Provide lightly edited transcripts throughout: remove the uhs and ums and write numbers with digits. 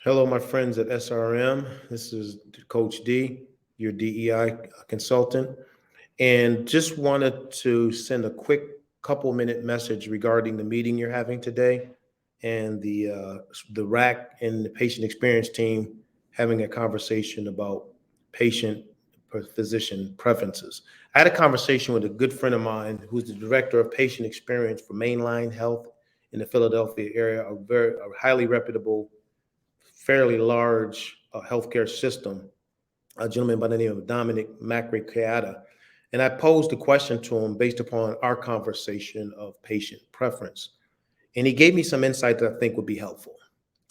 Hello, my friends at SRM. This is Coach D, your DEI consultant, and just wanted to send a quick couple-minute message regarding the meeting you're having today and the RAC and the patient experience team having a conversation about patient physician preferences. I had a conversation with a good friend of mine who's the director of patient experience for Mainline Health in the Philadelphia area, a highly reputable, fairly large healthcare system, a gentleman by the name of Dom Marci-Kayatta. And I posed a question to him based upon our conversation of patient preference. And he gave me some insight that I think would be helpful.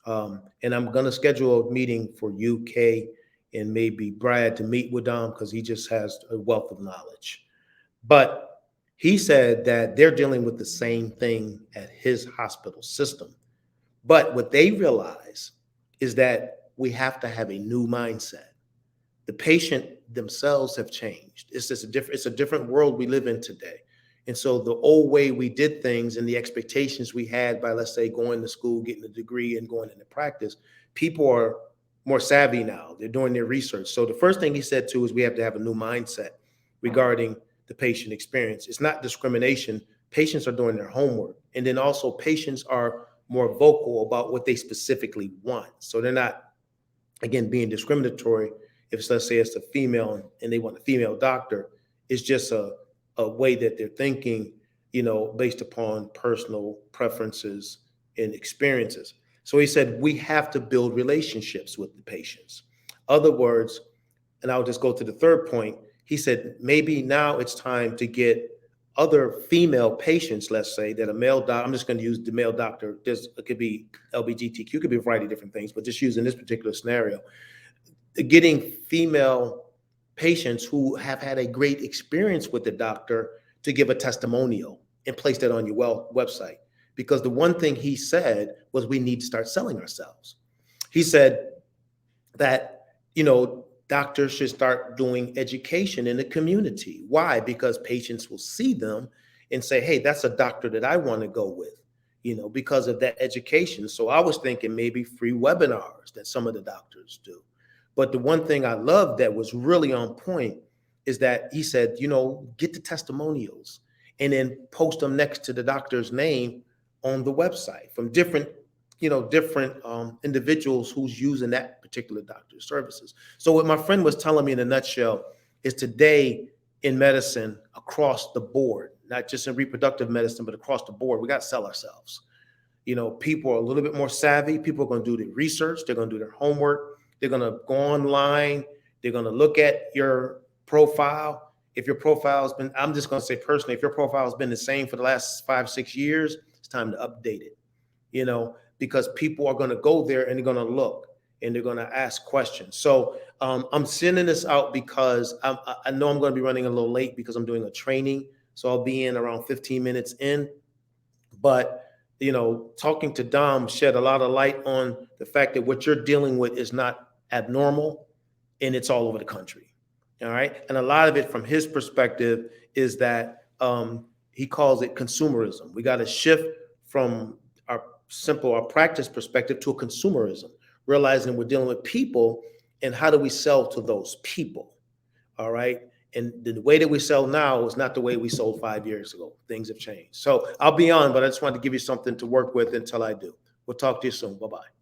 And I'm going to schedule a meeting for UK and maybe Brad to meet with Dom because he just has a wealth of knowledge. But he said that they're dealing with the same thing at his hospital system. But what they realize is that we have to have a new mindset. The patient themselves have changed. It's a different world we live in today. And so the old way we did things and the expectations we had by, let's say, going to school, getting a degree and going into practice, people are more savvy now. They're doing their research. So the first thing he said too is we have to have a new mindset regarding the patient experience. It's not discrimination. Patients are doing their homework. And then also patients are more vocal about what they specifically want. So they're not, again, being discriminatory. If it's, let's say it's a female and they want a female doctor, it's just a way that they're thinking, based upon personal preferences and experiences. So he said, we have to build relationships with the patients. Other words, and I'll just go to the third point. He said, maybe now it's time to get other female patients, let's say, that a male doctor, I'm just going to use the male doctor, it could be LGBTQ, it could be a variety of different things, but just using this particular scenario, getting female patients who have had a great experience with the doctor to give a testimonial and place that on your website. Because the one thing he said was we need to start selling ourselves. He said that, doctors should start doing education in the community. Why? Because patients will see them and say, hey, that's a doctor that I want to go with, because of that education. So I was thinking maybe free webinars that some of the doctors do. But the one thing I loved that was really on point is that he said, get the testimonials and then post them next to the doctor's name on the website from different individuals who's using that particular doctor's services. So what my friend was telling me in a nutshell is today in medicine across the board, not just in reproductive medicine, but across the board, we got to sell ourselves. People are a little bit more savvy. People are going to do their research. They're going to do their homework. They're going to go online. They're going to look at your profile. If your profile has been, I'm just going to say personally, if your profile has been the same for the last 5-6 years, it's time to update it, because people are going to go there and they're going to look and they're going to ask questions. So I'm sending this out because I know I'm going to be running a little late because I'm doing a training. So I'll be in around 15 minutes in. But talking to Dom shed a lot of light on the fact that what you're dealing with is not abnormal and it's all over the country. All right. And a lot of it from his perspective is that he calls it consumerism. We got to shift from our practice perspective to a consumerism, realizing we're dealing with people and how do we sell to those people? All right. And the way that we sell now is not the way we sold 5 years ago. Things have changed. So I'll be on, but I just wanted to give you something to work with until I do. We'll talk to you soon. Bye-bye.